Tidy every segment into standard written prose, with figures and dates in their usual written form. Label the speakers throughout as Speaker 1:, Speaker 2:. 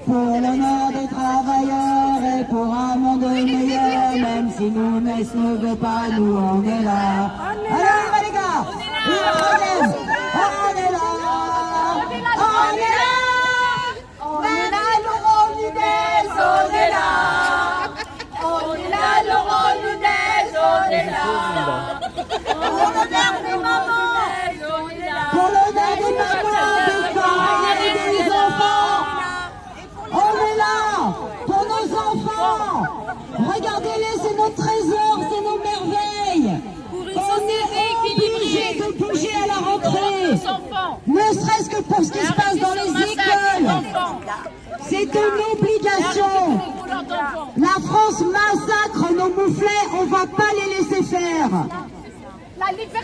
Speaker 1: pour l'honneur des travailleurs et pour un monde meilleur, même si nous ne veut pas, nous on est là. Alors les gars, une troisième, on est là, on est là, on est là, Laurent Nunez, on est là, on est là, Laurent Nunez, on est là, pour l'honneur des mamans, pour l'honneur des mamans, des parents et des enfants. On est là pour nos enfants. Regardez-les, c'est nos trésors, c'est nos merveilles. On est obligé de bouger à la rentrée. Ne serait-ce que pour ce qui se passe dans les écoles. C'est une obligation. La France massacre nos mouflets, on ne va pas les laisser faire.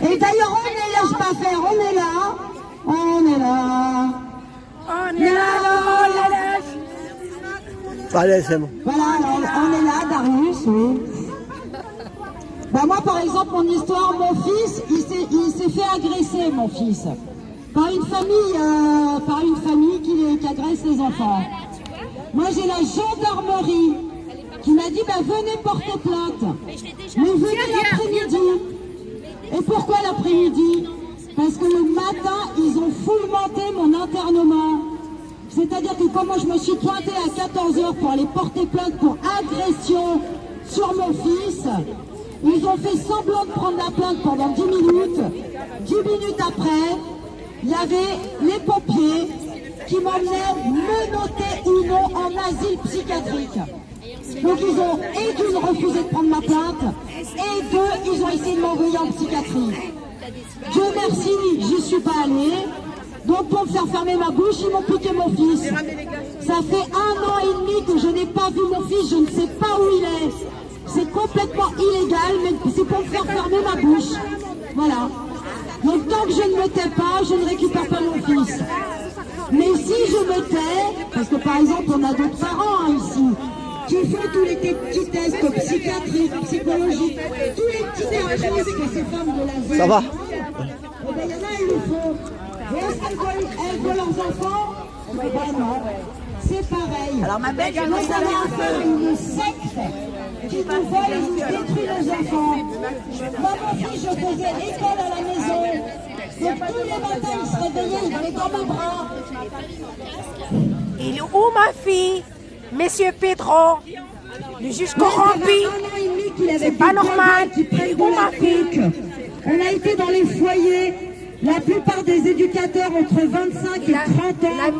Speaker 1: Et d'ailleurs, on ne les lâche pas faire. On est là. On est là. On est là, on est là.
Speaker 2: Allez, c'est bon.
Speaker 1: Voilà, on est là, Darius, oui. Ben moi, par exemple, mon histoire, mon fils, il s'est fait agresser, mon fils, par une famille qui agresse les enfants. Moi, j'ai la gendarmerie qui m'a dit, ben venez porter plainte. Mais venez l'après-midi. Et pourquoi l'après-midi? Parce que le matin, ils ont foulementé mon internement. C'est-à-dire que quand moi je me suis pointée à 14 h pour aller porter plainte pour agression sur mon fils, ils ont fait semblant de prendre la plainte pendant 10 minutes. 10 minutes après, il y avait les pompiers qui m'emmenaient, menottés ou non, en asile psychiatrique. Donc ils ont, et d'une, refusé de prendre ma plainte, et deux, ils ont essayé de m'envoyer en psychiatrie. Dieu merci, j'y suis pas allée. Donc pour me faire fermer ma bouche, ils m'ont piqué mon fils. Ça fait 1 an et demi que je n'ai pas vu mon fils, je ne sais pas où il est. C'est complètement illégal, mais c'est pour me faire fermer ma bouche. Voilà. Donc tant que je ne me tais pas, je ne récupère pas mon fils. Mais si je me tais, parce que par exemple on a d'autres parents ici, qui font tous les petits tests psychiatriques, psychologiques, tous les petits diagnostics que ces femmes de la vie.
Speaker 2: Ça va?
Speaker 1: Eh bien, il y en a, ils le font. Et est-ce qu'elles veulent leurs enfants? Ben non, c'est pareil.
Speaker 3: Alors ma belle,
Speaker 1: nous avons affaire à une secte qui nous vole et nous détruit nos enfants. Moi, mon fils, je faisais école à la maison. Donc tous les matins, il se réveillait, il allait dans mes bras.
Speaker 4: Il est où ma fille? Monsieur Pedro, le juge corrompu, c'est pas normal. Il est où ma fille?
Speaker 1: On a été dans les foyers, la plupart des éducateurs entre 25 et 30 ans.